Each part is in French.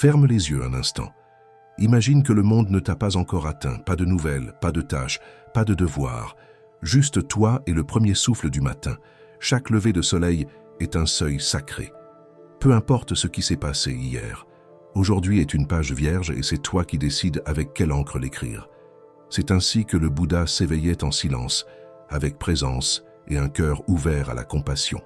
Ferme les yeux un instant. Imagine que le monde ne t'a pas encore atteint, pas de nouvelles, pas de tâches, pas de devoirs. Juste toi et le premier souffle du matin. Chaque lever de soleil est un seuil sacré. Peu importe ce qui s'est passé hier. Aujourd'hui est une page vierge et c'est toi qui décides avec quelle encre l'écrire. C'est ainsi que le Bouddha s'éveillait en silence, avec présence et un cœur ouvert à la compassion.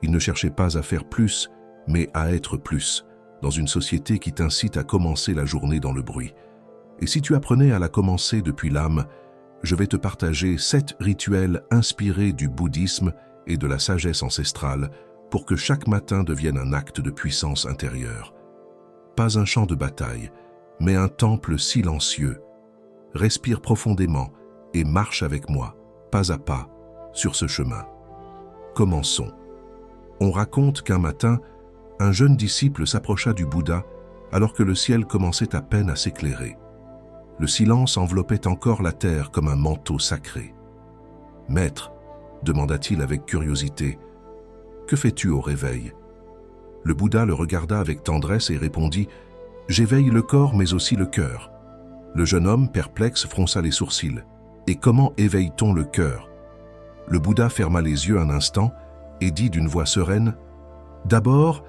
Il ne cherchait pas à faire plus, mais à être plus, dans une société qui t'incite à commencer la journée dans le bruit. Et si tu apprenais à la commencer depuis l'âme, je vais te partager 7 rituels inspirés du bouddhisme et de la sagesse ancestrale pour que chaque matin devienne un acte de puissance intérieure. Pas un champ de bataille, mais un temple silencieux. Respire profondément et marche avec moi, pas à pas, sur ce chemin. Commençons. On raconte qu'un matin, un jeune disciple s'approcha du Bouddha alors que le ciel commençait à peine à s'éclairer. Le silence enveloppait encore la terre comme un manteau sacré. « Maître, » demanda-t-il avec curiosité, « que fais-tu au réveil ?» Le Bouddha le regarda avec tendresse et répondit « J'éveille le corps mais aussi le cœur. » Le jeune homme, perplexe, fronça les sourcils. « Et comment éveille-t-on le cœur ?» Le Bouddha ferma les yeux un instant et dit d'une voix sereine « D'abord,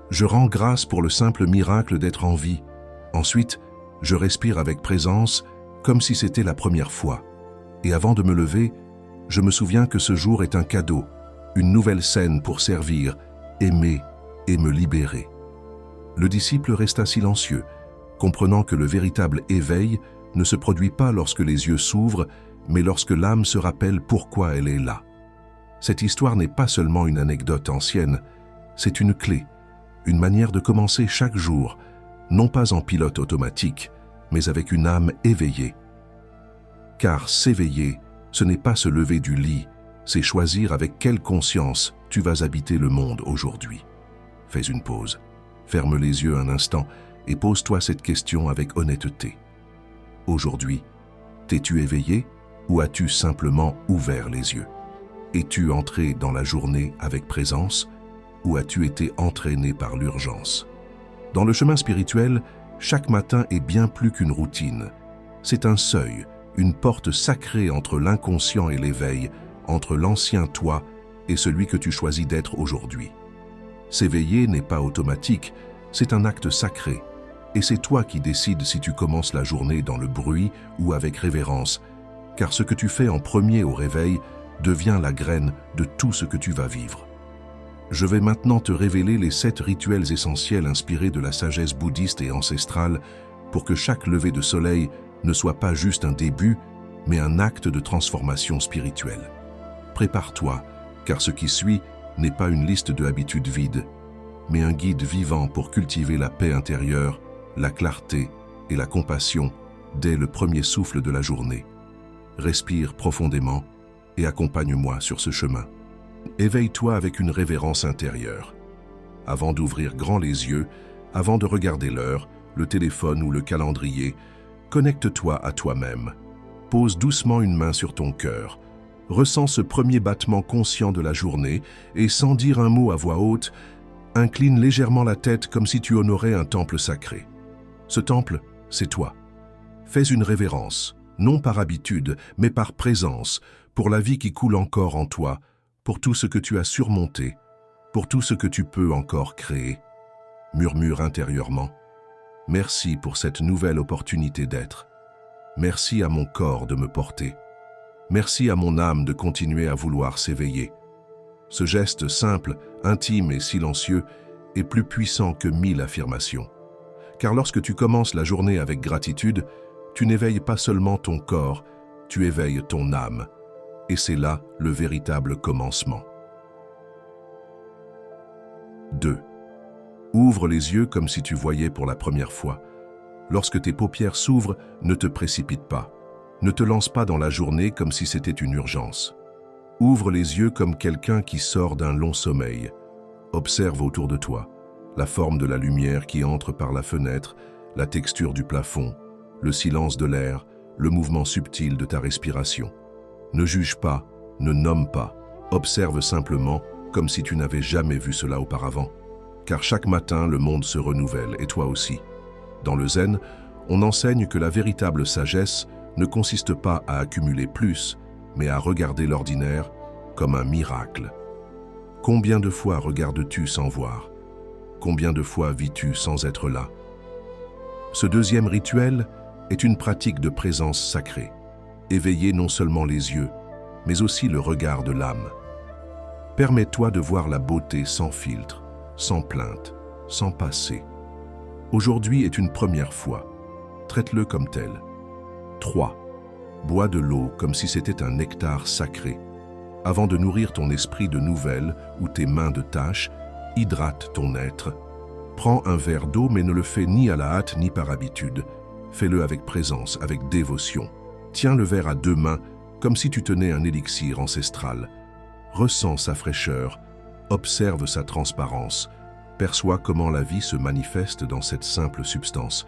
je rends grâce pour le simple miracle d'être en vie. Ensuite, je respire avec présence, comme si c'était la première fois. Et avant de me lever, je me souviens que ce jour est un cadeau, une nouvelle scène pour servir, aimer et me libérer. » Le disciple resta silencieux, comprenant que le véritable éveil ne se produit pas lorsque les yeux s'ouvrent, mais lorsque l'âme se rappelle pourquoi elle est là. Cette histoire n'est pas seulement une anecdote ancienne, c'est une clé, une manière de commencer chaque jour, non pas en pilote automatique, mais avec une âme éveillée. Car s'éveiller, ce n'est pas se lever du lit, c'est choisir avec quelle conscience tu vas habiter le monde aujourd'hui. Fais une pause, ferme les yeux un instant et pose-toi cette question avec honnêteté. Aujourd'hui, t'es-tu éveillé ou as-tu simplement ouvert les yeux? Es-tu entré dans la journée avec présence ou as-tu été entraîné par l'urgence? Dans le chemin spirituel, chaque matin est bien plus qu'une routine. C'est un seuil, une porte sacrée entre l'inconscient et l'éveil, entre l'ancien toi et celui que tu choisis d'être aujourd'hui. S'éveiller n'est pas automatique, c'est un acte sacré. Et c'est toi qui décides si tu commences la journée dans le bruit ou avec révérence, car ce que tu fais en premier au réveil devient la graine de tout ce que tu vas vivre. Je vais maintenant te révéler les 7 rituels essentiels inspirés de la sagesse bouddhiste et ancestrale pour que chaque lever de soleil ne soit pas juste un début, mais un acte de transformation spirituelle. Prépare-toi, car ce qui suit n'est pas une liste de habitudes vides, mais un guide vivant pour cultiver la paix intérieure, la clarté et la compassion dès le premier souffle de la journée. Respire profondément et accompagne-moi sur ce chemin. Éveille-toi avec une révérence intérieure. Avant d'ouvrir grand les yeux, avant de regarder l'heure, le téléphone ou le calendrier, connecte-toi à toi-même. Pose doucement une main sur ton cœur. Ressens ce premier battement conscient de la journée et sans dire un mot à voix haute, incline légèrement la tête comme si tu honorais un temple sacré. Ce temple, c'est toi. Fais une révérence, non par habitude, mais par présence, pour la vie qui coule encore en toi, pour tout ce que tu as surmonté, pour tout ce que tu peux encore créer. Murmure intérieurement. Merci pour cette nouvelle opportunité d'être. Merci à mon corps de me porter. Merci à mon âme de continuer à vouloir s'éveiller. Ce geste simple, intime et silencieux est plus puissant que 1000 affirmations. Car lorsque tu commences la journée avec gratitude, tu n'éveilles pas seulement ton corps, tu éveilles ton âme. Et c'est là le véritable commencement. 2. Ouvre les yeux comme si tu voyais pour la première fois. Lorsque tes paupières s'ouvrent, ne te précipite pas. Ne te lance pas dans la journée comme si c'était une urgence. Ouvre les yeux comme quelqu'un qui sort d'un long sommeil. Observe autour de toi la forme de la lumière qui entre par la fenêtre, la texture du plafond, le silence de l'air, le mouvement subtil de ta respiration. Ne juge pas, ne nomme pas, observe simplement comme si tu n'avais jamais vu cela auparavant. Car chaque matin, le monde se renouvelle, et toi aussi. Dans le zen, on enseigne que la véritable sagesse ne consiste pas à accumuler plus, mais à regarder l'ordinaire comme un miracle. Combien de fois regardes-tu sans voir? Combien de fois vis-tu sans être là? Ce deuxième rituel est une pratique de présence sacrée. Éveiller non seulement les yeux, mais aussi le regard de l'âme. Permets-toi de voir la beauté sans filtre, sans plainte, sans passé. Aujourd'hui est une première fois. Traite-le comme tel. 3. Bois de l'eau comme si c'était un nectar sacré. Avant de nourrir ton esprit de nouvelles ou tes mains de tâches, hydrate ton être. Prends un verre d'eau mais ne le fais ni à la hâte ni par habitude. Fais-le avec présence, avec dévotion. Tiens le verre à deux mains comme si tu tenais un élixir ancestral. Ressens sa fraîcheur, observe sa transparence, perçois comment la vie se manifeste dans cette simple substance.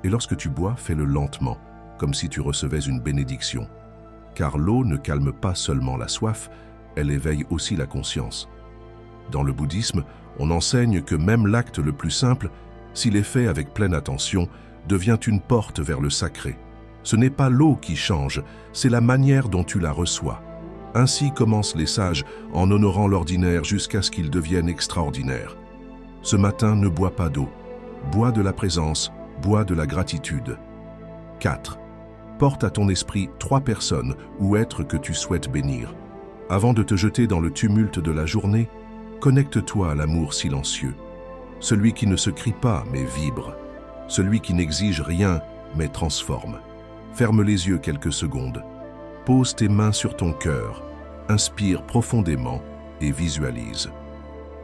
Et lorsque tu bois, fais-le lentement, comme si tu recevais une bénédiction. Car l'eau ne calme pas seulement la soif, elle éveille aussi la conscience. Dans le bouddhisme, on enseigne que même l'acte le plus simple, s'il est fait avec pleine attention, devient une porte vers le sacré. Ce n'est pas l'eau qui change, c'est la manière dont tu la reçois. Ainsi commencent les sages en honorant l'ordinaire jusqu'à ce qu'il devienne extraordinaire. Ce matin, ne bois pas d'eau. Bois de la présence, bois de la gratitude. 4. Porte à ton esprit 3 personnes ou êtres que tu souhaites bénir. Avant de te jeter dans le tumulte de la journée, connecte-toi à l'amour silencieux. Celui qui ne se crie pas mais vibre. Celui qui n'exige rien mais transforme. Ferme les yeux quelques secondes. Pose tes mains sur ton cœur. Inspire profondément et visualise.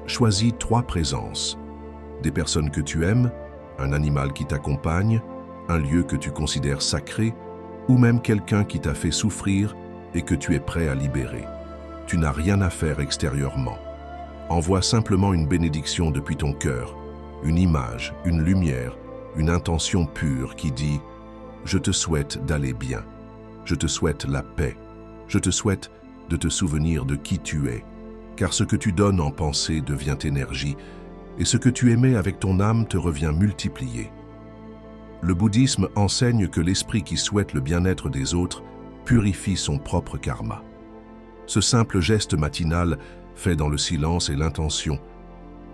Choisis 3 présences. Des personnes que tu aimes, un animal qui t'accompagne, un lieu que tu considères sacré, ou même quelqu'un qui t'a fait souffrir et que tu es prêt à libérer. Tu n'as rien à faire extérieurement. Envoie simplement une bénédiction depuis ton cœur, une image, une lumière, une intention pure qui dit « Je te souhaite d'aller bien, je te souhaite la paix, je te souhaite de te souvenir de qui tu es, car ce que tu donnes en pensée devient énergie, et ce que tu émets avec ton âme te revient multiplié. » Le bouddhisme enseigne que l'esprit qui souhaite le bien-être des autres purifie son propre karma. Ce simple geste matinal, fait dans le silence et l'intention,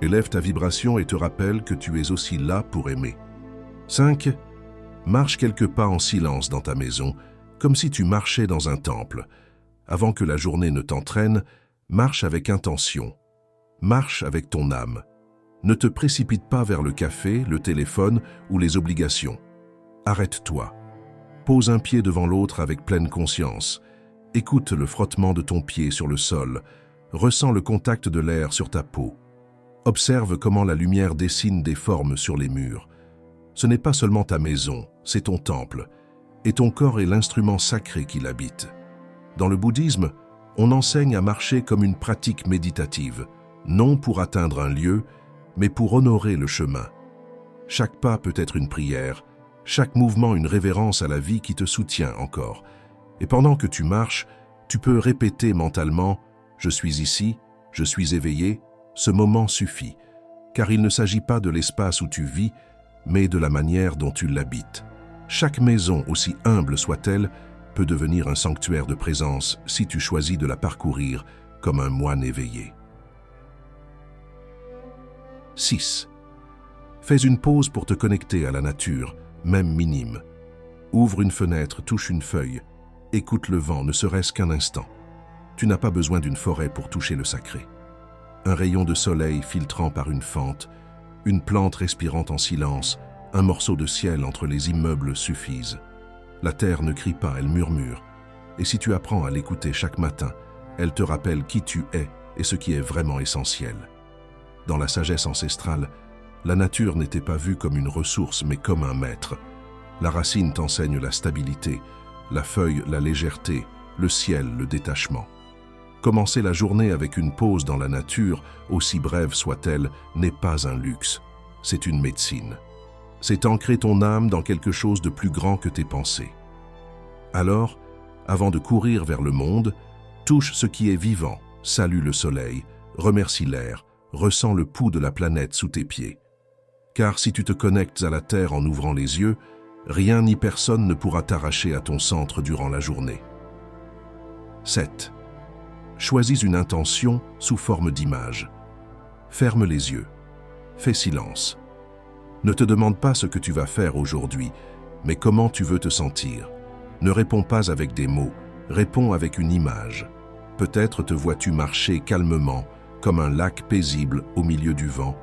élève ta vibration et te rappelle que tu es aussi là pour aimer. 5. Marche quelques pas en silence dans ta maison, comme si tu marchais dans un temple. Avant que la journée ne t'entraîne, marche avec intention. Marche avec ton âme. Ne te précipite pas vers le café, le téléphone ou les obligations. Arrête-toi. Pose un pied devant l'autre avec pleine conscience. Écoute le frottement de ton pied sur le sol. Ressens le contact de l'air sur ta peau. Observe comment la lumière dessine des formes sur les murs. Ce n'est pas seulement ta maison, c'est ton temple. Et ton corps est l'instrument sacré qui l'habite. Dans le bouddhisme, on enseigne à marcher comme une pratique méditative, non pour atteindre un lieu, mais pour honorer le chemin. Chaque pas peut être une prière, chaque mouvement une révérence à la vie qui te soutient encore. Et pendant que tu marches, tu peux répéter mentalement « Je suis ici, je suis éveillé, ce moment suffit », car il ne s'agit pas de l'espace où tu vis, mais de la manière dont tu l'habites. Chaque maison, aussi humble soit-elle, peut devenir un sanctuaire de présence si tu choisis de la parcourir comme un moine éveillé. 6. Fais une pause pour te connecter à la nature, même minime. Ouvre une fenêtre, touche une feuille, écoute le vent, ne serait-ce qu'un instant. Tu n'as pas besoin d'une forêt pour toucher le sacré. Un rayon de soleil filtrant par une fente, une plante respirant en silence, un morceau de ciel entre les immeubles suffisent. La terre ne crie pas, elle murmure. Et si tu apprends à l'écouter chaque matin, elle te rappelle qui tu es et ce qui est vraiment essentiel. Dans la sagesse ancestrale, la nature n'était pas vue comme une ressource mais comme un maître. La racine t'enseigne la stabilité, la feuille la légèreté, le ciel le détachement. Commencer la journée avec une pause dans la nature, aussi brève soit-elle, n'est pas un luxe, c'est une médecine. C'est ancrer ton âme dans quelque chose de plus grand que tes pensées. Alors, avant de courir vers le monde, touche ce qui est vivant, salue le soleil, remercie l'air, ressens le pouls de la planète sous tes pieds. Car si tu te connectes à la Terre en ouvrant les yeux, rien ni personne ne pourra t'arracher à ton centre durant la journée. 7. Choisis une intention sous forme d'image. Ferme les yeux. Fais silence. Ne te demande pas ce que tu vas faire aujourd'hui, mais comment tu veux te sentir. Ne réponds pas avec des mots, réponds avec une image. Peut-être te vois-tu marcher calmement, comme un lac paisible au milieu du vent,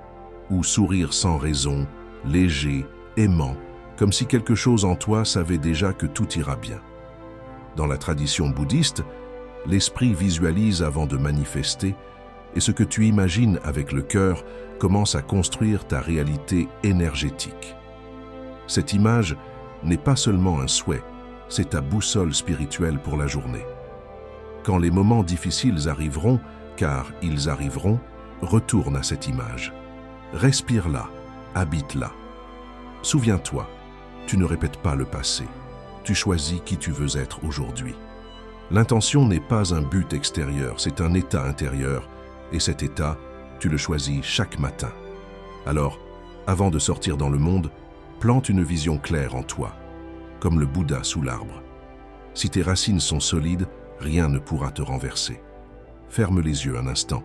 ou sourire sans raison, léger, aimant, comme si quelque chose en toi savait déjà que tout ira bien. Dans la tradition bouddhiste, l'esprit visualise avant de manifester, et ce que tu imagines avec le cœur commence à construire ta réalité énergétique. Cette image n'est pas seulement un souhait, c'est ta boussole spirituelle pour la journée. Quand les moments difficiles arriveront, car ils arriveront, retourne à cette image. Respire-la, habite-la. Souviens-toi, tu ne répètes pas le passé. Tu choisis qui tu veux être aujourd'hui. L'intention n'est pas un but extérieur, c'est un état intérieur, et cet état, tu le choisis chaque matin. Alors, avant de sortir dans le monde, plante une vision claire en toi, comme le Bouddha sous l'arbre. Si tes racines sont solides, rien ne pourra te renverser. Ferme les yeux un instant.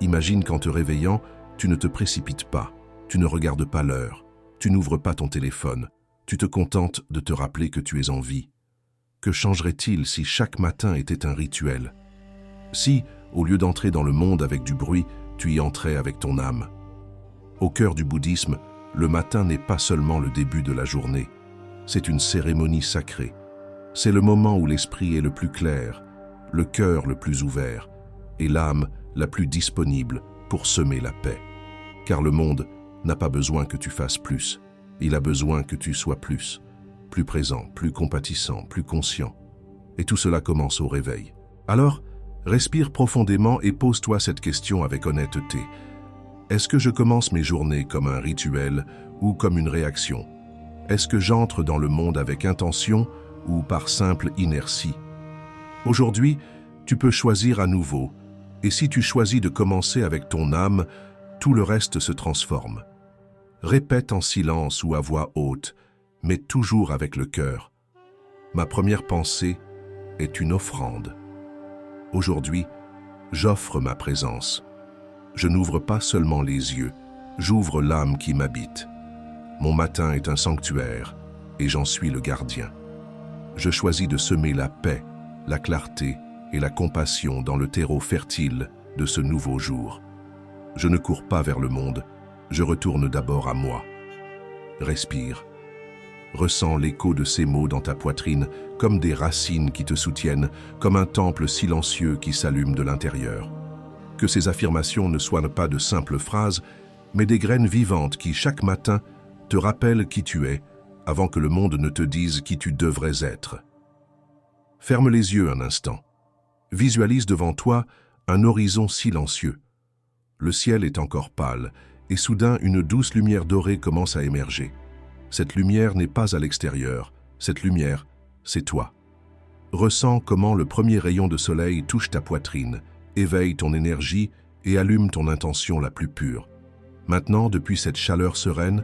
Imagine qu'en te réveillant, tu ne te précipites pas, tu ne regardes pas l'heure, tu n'ouvres pas ton téléphone, tu te contentes de te rappeler que tu es en vie. Que changerait-il si chaque matin était un rituel? Si, au lieu d'entrer dans le monde avec du bruit, tu y entrais avec ton âme. Au cœur du bouddhisme, le matin n'est pas seulement le début de la journée, c'est une cérémonie sacrée. C'est le moment où l'esprit est le plus clair, le cœur le plus ouvert et l'âme la plus disponible pour semer la paix. Car le monde n'a pas besoin que tu fasses plus, il a besoin que tu sois plus présent, plus compatissant, plus conscient. Et tout cela commence au réveil. Alors, respire profondément et pose-toi cette question avec honnêteté. Est-ce que je commence mes journées comme un rituel ou comme une réaction? Est-ce que j'entre dans le monde avec intention ou par simple inertie? Aujourd'hui, tu peux choisir à nouveau. Et si tu choisis de commencer avec ton âme, tout le reste se transforme. Répète en silence ou à voix haute, mais toujours avec le cœur. Ma première pensée est une offrande. Aujourd'hui, j'offre ma présence. Je n'ouvre pas seulement les yeux, j'ouvre l'âme qui m'habite. Mon matin est un sanctuaire et j'en suis le gardien. Je choisis de semer la paix, la clarté et la compassion dans le terreau fertile de ce nouveau jour. Je ne cours pas vers le monde, je retourne d'abord à moi. Respire. Ressens l'écho de ces mots dans ta poitrine comme des racines qui te soutiennent, comme un temple silencieux qui s'allume de l'intérieur. Que ces affirmations ne soient pas de simples phrases, mais des graines vivantes qui, chaque matin, te rappellent qui tu es, avant que le monde ne te dise qui tu devrais être. Ferme les yeux un instant. Visualise devant toi un horizon silencieux. Le ciel est encore pâle, et soudain une douce lumière dorée commence à émerger. Cette lumière n'est pas à l'extérieur, cette lumière, c'est toi. Ressens comment le premier rayon de soleil touche ta poitrine, éveille ton énergie et allume ton intention la plus pure. Maintenant, depuis cette chaleur sereine,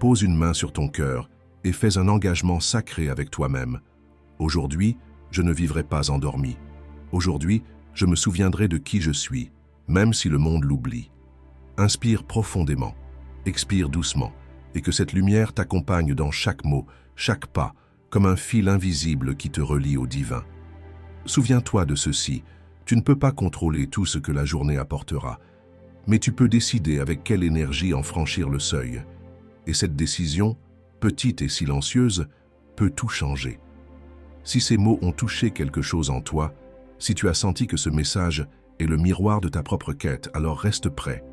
pose une main sur ton cœur et fais un engagement sacré avec toi-même. Aujourd'hui, je ne vivrai pas endormi. Aujourd'hui, je me souviendrai de qui je suis, même si le monde l'oublie. Inspire profondément, expire doucement, et que cette lumière t'accompagne dans chaque mot, chaque pas, comme un fil invisible qui te relie au divin. Souviens-toi de ceci, tu ne peux pas contrôler tout ce que la journée apportera, mais tu peux décider avec quelle énergie en franchir le seuil. Et cette décision, petite et silencieuse, peut tout changer. Si ces mots ont touché quelque chose en toi, si tu as senti que ce message est le miroir de ta propre quête, alors reste prêt.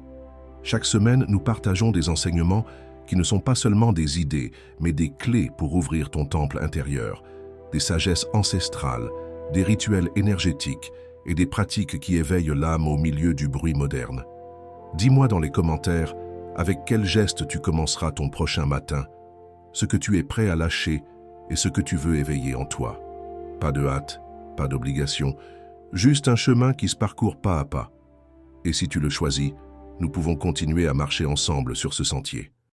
Chaque semaine, nous partageons des enseignements qui ne sont pas seulement des idées, mais des clés pour ouvrir ton temple intérieur, des sagesses ancestrales, des rituels énergétiques et des pratiques qui éveillent l'âme au milieu du bruit moderne. Dis-moi dans les commentaires avec quel geste tu commenceras ton prochain matin, ce que tu es prêt à lâcher et ce que tu veux éveiller en toi. Pas de hâte, pas d'obligation, juste un chemin qui se parcourt pas à pas. Et si tu le choisis, nous pouvons continuer à marcher ensemble sur ce sentier.